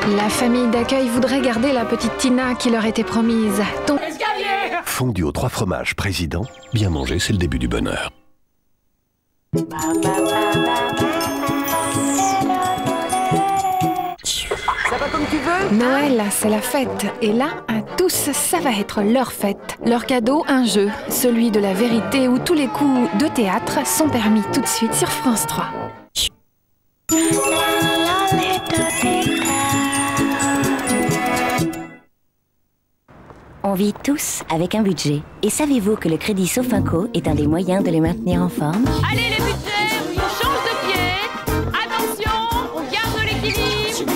La famille d'accueil voudrait garder la petite Tina qui leur était promise. Fondu aux 3 fromages président, bien manger, c'est le début du bonheur. Ça va comme tu veux? Noël, c'est la fête. Et là, à tous, ça va être leur fête. Leur cadeau, un jeu. Celui de la vérité où tous les coups de théâtre sont permis tout de suite sur France 3. On vit tous avec un budget. Et savez-vous que le crédit Sofinco est un des moyens de les maintenir en forme? Allez les budgets, on change de pied. Attention, on garde l'équilibre.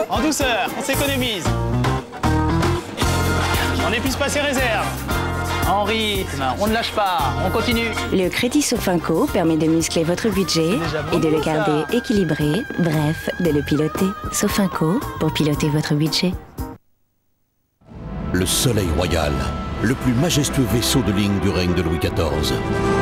En douceur, on s'économise. On n'épuise pas ses réserves. En rythme, on ne lâche pas, on continue. Le crédit Sofinco permet de muscler votre budget et de le garder équilibré, bref, de le piloter. Sofinco, pour piloter votre budget. Le Soleil Royal, le plus majestueux vaisseau de ligne du règne de Louis XIV.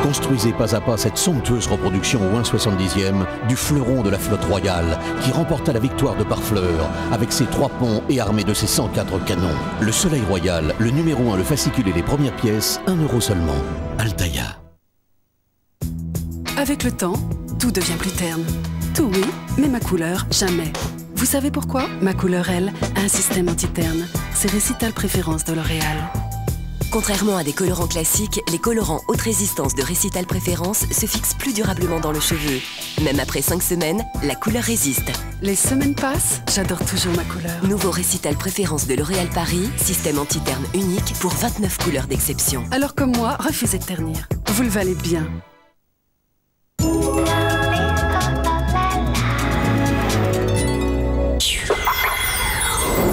Construisez pas à pas cette somptueuse reproduction au 1/70e du fleuron de la flotte royale qui remporta la victoire de Barfleur avec ses 3 ponts et armé de ses 104 canons. Le Soleil Royal, le numéro 1, le fascicule et les premières pièces, 1 € seulement. Altaïa. Avec le temps, tout devient plus terne. Tout oui, mais ma couleur, jamais. Vous savez pourquoi? Ma couleur, elle, a un système anti-terne. C'est Récital Préférence de L'Oréal. Contrairement à des colorants classiques, les colorants haute résistance de Récital Préférence se fixent plus durablement dans le cheveu. Même après 5 semaines, la couleur résiste. Les semaines passent, j'adore toujours ma couleur. Nouveau Récital Préférence de L'Oréal Paris, système anti-terne unique pour 29 couleurs d'exception. Alors comme moi, refusez de ternir. Vous le valez bien.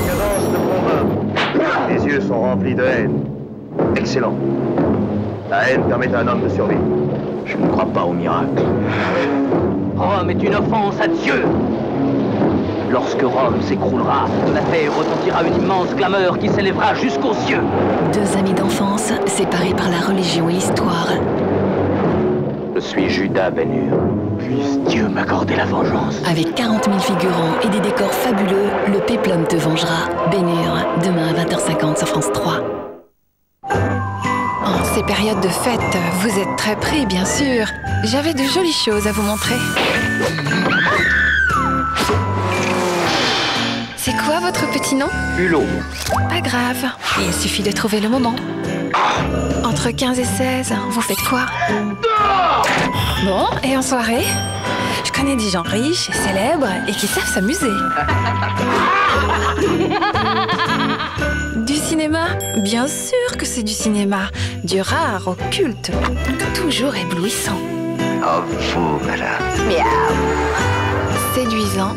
Cadence de combat. Les yeux sont remplis de haine. Excellent. La haine permet à un homme de survivre. Je ne crois pas au miracle. Rome est une offense à Dieu. Lorsque Rome s'écroulera, la terre retentira une immense clameur qui s'élèvera jusqu'aux cieux. 2 amis d'enfance, séparés par la religion et l'histoire. Je suis Judas Ben-Hur. Puisse Dieu m'accorder la vengeance. Avec 40 000 figurants et des décors fabuleux, le péplum te vengera. Ben-Hur, demain à 20h50 sur France 3. En ces périodes de fête, vous êtes très pris, bien sûr. J'avais de jolies choses à vous montrer. C'est quoi votre petit nom? Hulot. Pas grave, il suffit de trouver le moment. Entre 15 et 16, vous faites quoi? Bon, et en soirée? Je connais des gens riches et célèbres et qui savent s'amuser. Du cinéma? Bien sûr que c'est du cinéma. Du rare au culte. Toujours éblouissant. Oh, fou, madame. Miaou. Séduisant.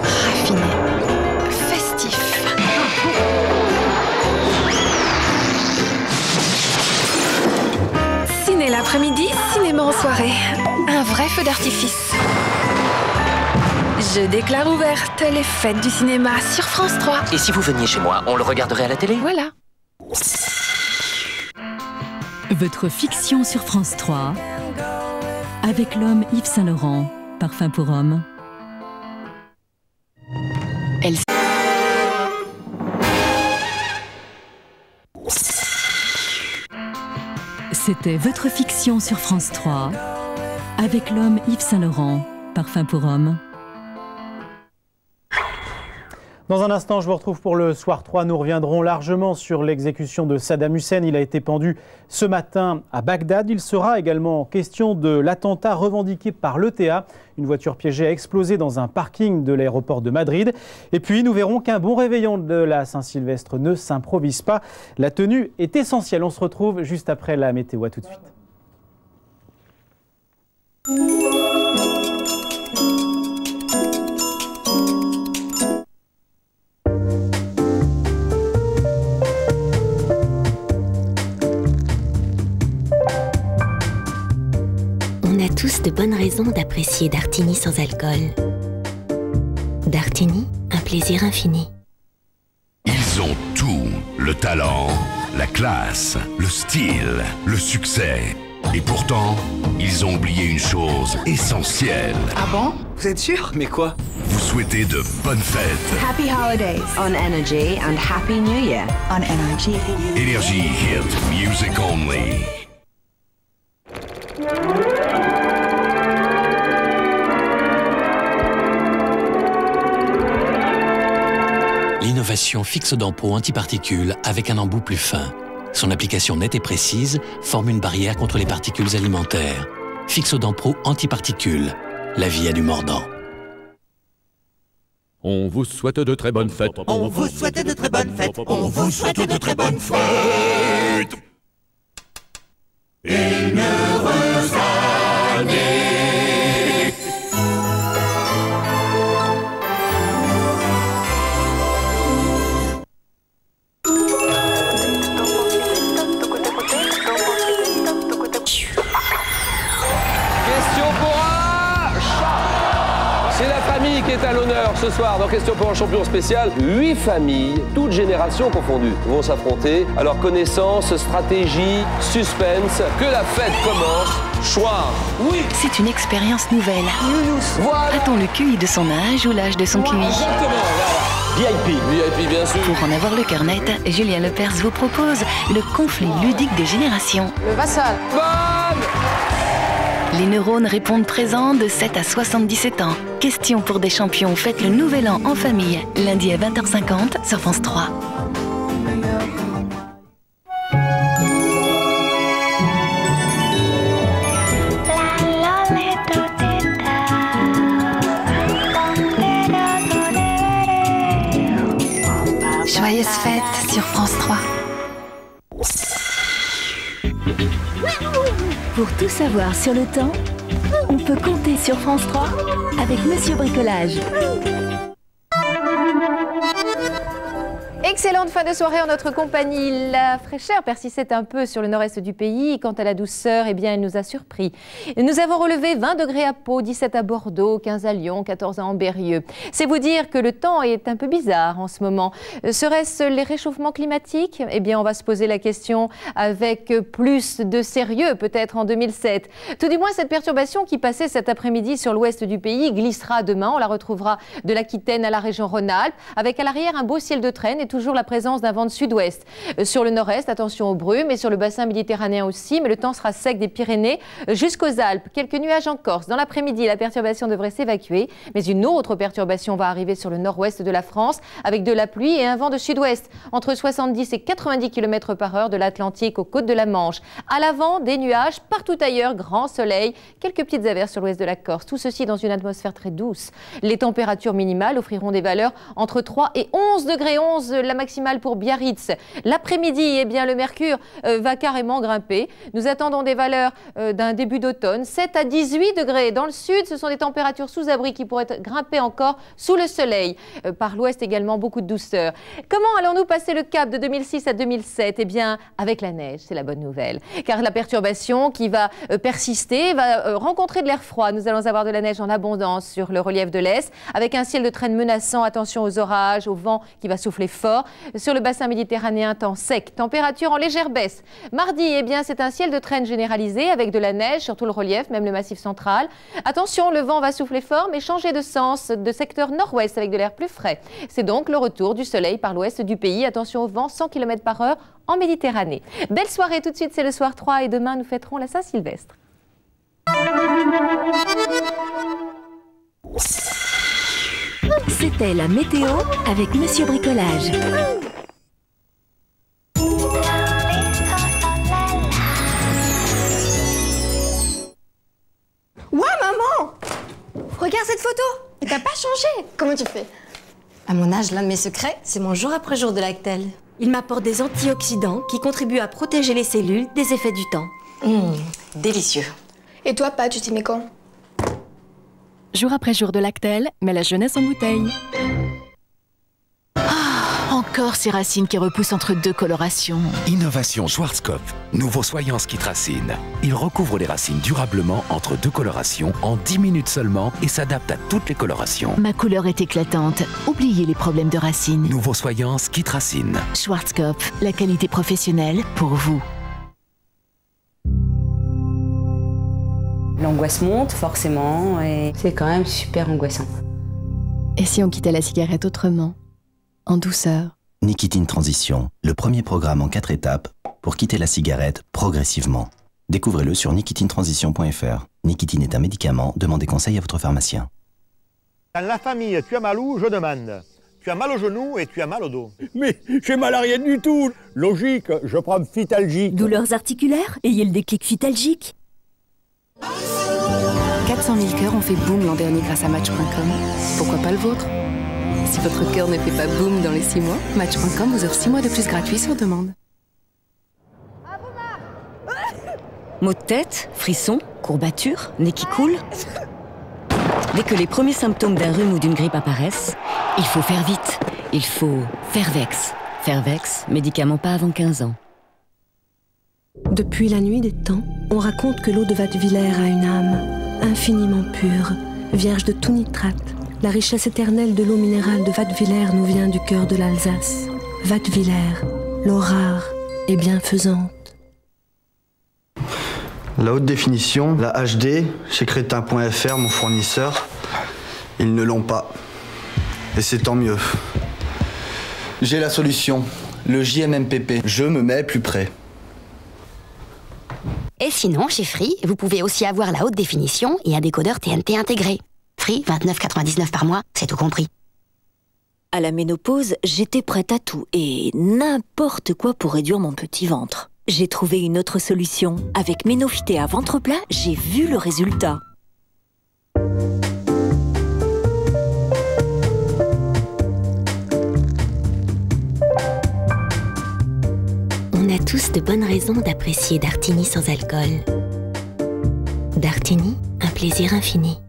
Raffiné. Festif. Ciné l'après-midi, cinéma en soirée. Un vrai feu d'artifice. Je déclare ouverte les fêtes du cinéma sur France 3. Et si vous veniez chez moi, on le regarderait à la télé? Voilà. Votre fiction sur France 3 avec l'homme Yves Saint Laurent, parfum pour homme. Elle... C'était votre fiction sur France 3 avec l'homme Yves Saint Laurent, parfum pour homme. Dans un instant, je vous retrouve pour le Soir 3. Nous reviendrons largement sur l'exécution de Saddam Hussein. Il a été pendu ce matin à Bagdad. Il sera également question de l'attentat revendiqué par l'ETA. Une voiture piégée a explosé dans un parking de l'aéroport de Madrid. Et puis, nous verrons qu'un bon réveillon de la Saint-Sylvestre ne s'improvise pas. La tenue est essentielle. On se retrouve juste après la météo. À tout de suite. On a tous de bonnes raisons d'apprécier Dartini sans alcool. Dartini, un plaisir infini. Ils ont tout, le talent, la classe, le style, le succès. Et pourtant, ils ont oublié une chose essentielle. Ah bon? Vous êtes sûr? Mais quoi? vous souhaiter de bonnes fêtes. Happy holidays on Energy and Happy New Year on Energy. Énergie Hit Music Only. L'innovation Fixo d'Ampro antiparticules avec un embout plus fin. Son application nette et précise forme une barrière contre les particules alimentaires. Fixo d'Ampro antiparticules. La vie a du mordant. On vous souhaite de très bonnes fêtes. On vous souhaite de très bonnes fêtes. On vous souhaite de très bonnes fêtes. Une heureuse année. C'est la famille qui est à l'honneur ce soir dans Question pour un champion spécial. 8 familles, toutes générations confondues, vont s'affronter. Alors connaissance, stratégie, suspense, que la fête commence. Choix. Oui. C'est une expérience nouvelle. Voilà. A-t-on le QI de son âge ou l'âge de son QI? Exactement, VIP. VIP, bien sûr. Pour en avoir le cœur net, Julien Lepers vous propose le conflit ludique des générations. Le vassal. Bonne. Les neurones répondent présents de 7 à 77 ans. Question pour des champions, faites le nouvel an en famille. Lundi à 20h50 sur France 3. Joyeuses fêtes sur France 3. Pour tout savoir sur le temps, on peut compter sur France 3 avec Monsieur Bricolage. Excellente fin de soirée en notre compagnie. La fraîcheur persistait un peu sur le nord-est du pays. Quant à la douceur, eh bien, elle nous a surpris. Nous avons relevé 20 degrés à Pau, 17 à Bordeaux, 15 à Lyon, 14 à Ambérieu. C'est vous dire que le temps est un peu bizarre en ce moment. Serait-ce les réchauffements climatiques? Eh bien, on va se poser la question avec plus de sérieux, peut-être en 2007. Tout du moins, cette perturbation qui passait cet après-midi sur l'ouest du pays glissera demain. On la retrouvera de l'Aquitaine à la région Rhône-Alpes, avec à l'arrière un beau ciel de traîne et toujours la présence d'un vent de sud-ouest. Sur le nord-est, attention aux brumes, et sur le bassin méditerranéen aussi, mais le temps sera sec des Pyrénées jusqu'aux Alpes. Quelques nuages en Corse. Dans l'après-midi, la perturbation devrait s'évacuer, mais une autre perturbation va arriver sur le nord-ouest de la France, avec de la pluie et un vent de sud-ouest, entre 70 et 90 km/h de l'Atlantique aux côtes de la Manche. À l'avant, des nuages, partout ailleurs, grand soleil, quelques petites averses sur l'ouest de la Corse. Tout ceci dans une atmosphère très douce. Les températures minimales offriront des valeurs entre 3 et 11 degrés 11, la maximale pour Biarritz. L'après-midi, eh bien, le mercure va carrément grimper. Nous attendons des valeurs d'un début d'automne. 7 à 18 degrés. Dans le sud, ce sont des températures sous abri qui pourraient grimper encore sous le soleil. Par l'ouest également, beaucoup de douceur. Comment allons-nous passer le cap de 2006 à 2007? Eh bien, avec la neige, c'est la bonne nouvelle. Car la perturbation qui va persister va rencontrer de l'air froid. Nous allons avoir de la neige en abondance sur le relief de l'Est, avec un ciel de traîne menaçant. Attention aux orages, au vent qui va souffler fort. Sur le bassin méditerranéen, temps sec, température en légère baisse. Mardi, eh bien, c'est un ciel de traîne généralisé avec de la neige sur tout le relief, même le massif central. Attention, le vent va souffler fort, mais changer de sens, de secteur nord-ouest avec de l'air plus frais. C'est donc le retour du soleil par l'ouest du pays. Attention au vent, 100 km/h en Méditerranée. Belle soirée, tout de suite, c'est le soir 3 et demain, nous fêterons la Saint-Sylvestre. C'était la météo avec Monsieur Bricolage. Ouah, maman! Regarde cette photo! Et t'as pas changé! Comment tu fais? À mon âge, l'un de mes secrets, c'est mon jour après jour de Lactel. Il m'apporte des antioxydants qui contribuent à protéger les cellules des effets du temps. Délicieux. Et toi, Pat, tu t'y mets quand? Jour après jour de Lactel, mais la jeunesse en bouteille. Encore ces racines qui repoussent entre deux colorations. Innovation Schwarzkopf, nouveau soyant Skitracine. Il recouvre les racines durablement entre deux colorations en 10 minutes seulement et s'adapte à toutes les colorations. Ma couleur est éclatante. Oubliez les problèmes de racines. Nouveau soyant Skitracine. Schwarzkopf, la qualité professionnelle pour vous. L'angoisse monte forcément et c'est quand même super angoissant. Et si on quittait la cigarette autrement, en douceur? Nicotine Transition, le premier programme en 4 étapes pour quitter la cigarette progressivement. Découvrez-le sur nicotine-transition.fr. Nicotine est un médicament, demandez conseil à votre pharmacien. Dans la famille, tu as mal où? Je demande. Tu as mal au genou et tu as mal au dos. Mais j'ai mal à rien du tout. Logique, je prends Phytalgique. Douleurs articulaires? Ayez le déclic Phytalgique. 400 000 cœurs ont fait boom l'an dernier grâce à Match.com. Pourquoi pas le vôtre? Si votre cœur ne fait pas boom dans les 6 mois, Match.com vous offre 6 mois de plus gratuits sur demande. Maux de tête, frissons, courbatures, nez qui coule. Dès que les premiers symptômes d'un rhume ou d'une grippe apparaissent, il faut faire vite. Il faut Fervex. Fervex, médicament pas avant 15 ans. Depuis la nuit des temps, on raconte que l'eau de Wattwiller a une âme infiniment pure, vierge de tout nitrate. La richesse éternelle de l'eau minérale de Wattwiller nous vient du cœur de l'Alsace. Wattwiller, l'eau rare et bienfaisante. La haute définition, la HD, chez Crétin.fr, mon fournisseur, ils ne l'ont pas. Et c'est tant mieux. J'ai la solution, le JMMPP. Je me mets plus près. Et sinon, chez Free, vous pouvez aussi avoir la haute définition et un décodeur TNT intégré. Free, 29,99 par mois, c'est tout compris. À la ménopause, j'étais prête à tout et n'importe quoi pour réduire mon petit ventre. J'ai trouvé une autre solution. Avec Ménophyté à ventre plat, j'ai vu le résultat. On a tous de bonnes raisons d'apprécier Dartini sans alcool. Dartini, un plaisir infini.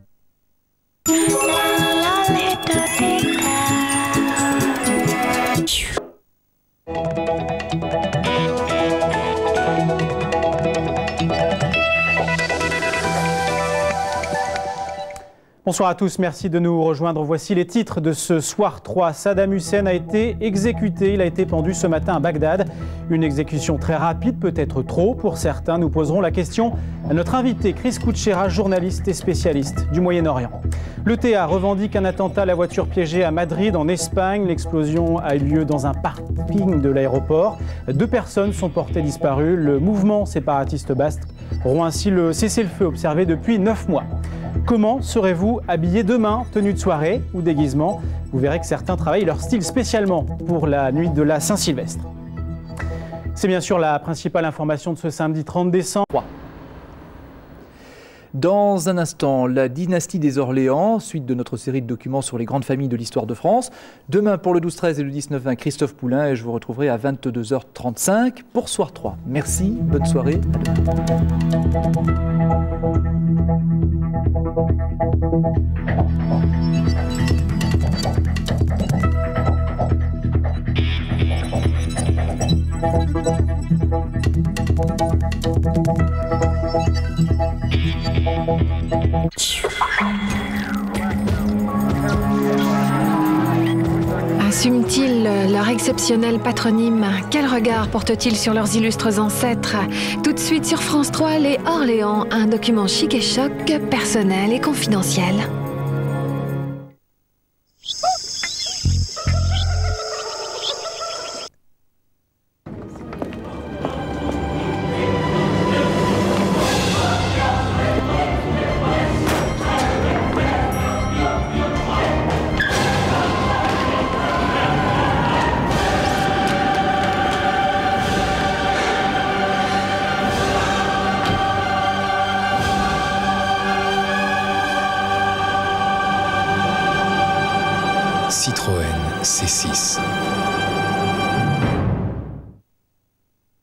Bonsoir à tous, merci de nous rejoindre. Voici les titres de ce soir 3. Saddam Hussein a été exécuté, il a été pendu ce matin à Bagdad. Une exécution très rapide, peut-être trop pour certains. Nous poserons la question à notre invité Chris Kutschera, journaliste et spécialiste du Moyen-Orient. L'ETA revendique un attentat à la voiture piégée à Madrid en Espagne. L'explosion a eu lieu dans un parking de l'aéroport. 2 personnes sont portées disparues. Le mouvement séparatiste basque rompt ainsi le cessez-le-feu observé depuis 9 mois. Comment serez-vous habillé demain, tenue de soirée ou déguisement? Vous verrez que certains travaillent leur style spécialement pour la nuit de la Saint-Sylvestre. C'est bien sûr la principale information de ce samedi 30 décembre. Dans un instant, la dynastie des Orléans, suite de notre série de documents sur les grandes familles de l'histoire de France. Demain pour le 12-13 et le 19-20, Christophe Poulain, et je vous retrouverai à 22h35 pour Soir 3. Merci, bonne soirée, à demain. Assument-ils leur exceptionnel patronyme? Quel regard portent-ils sur leurs illustres ancêtres? Tout de suite sur France 3, les Orléans, un document chic et choc, personnel et confidentiel. Citroën C6.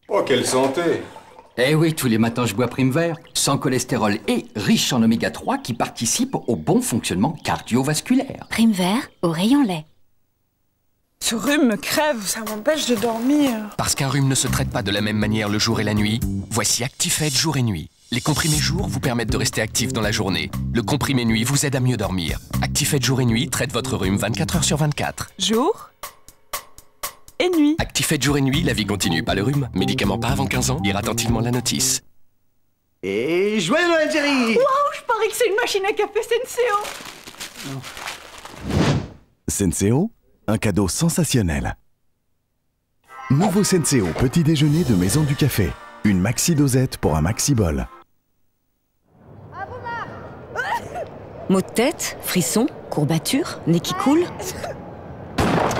Oh, quelle santé! Eh oui, tous les matins je bois Prime Vert, sans cholestérol et riche en oméga 3 qui participe au bon fonctionnement cardiovasculaire. Prime Vert au rayon lait. Ce rhume me crève, ça m'empêche de dormir. Parce qu'un rhume ne se traite pas de la même manière le jour et la nuit, voici Actifed jour et nuit. Les comprimés jour vous permettent de rester actif dans la journée. Le comprimé nuit vous aide à mieux dormir. Actifed jour et nuit traite votre rhume 24 heures sur 24. Jour et nuit. Actifed jour et nuit, la vie continue, pas le rhume. Médicament pas avant 15 ans, lire attentivement la notice. Et joyeux Noël, Jerry! Waouh, je parie que c'est une machine à café Senseo. Senseo, un cadeau sensationnel. Nouveau Senseo petit déjeuner de Maison du Café. Une maxi dosette pour un maxi bol. Maux de tête, frissons, courbatures, nez qui coule.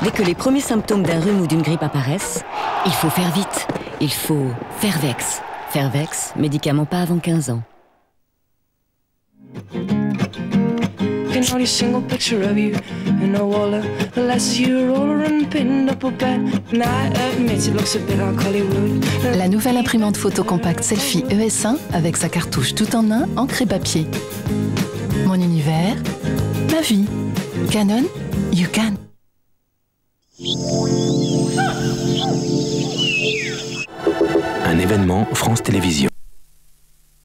Dès que les premiers symptômes d'un rhume ou d'une grippe apparaissent, il faut faire vite. Il faut Fervex. Fervex, médicament pas avant 15 ans. La nouvelle imprimante photo compacte Selfie ES1 avec sa cartouche tout en un, encre et papier. Mon univers, ma vie. Canon, you can. Un événement France Télévisions.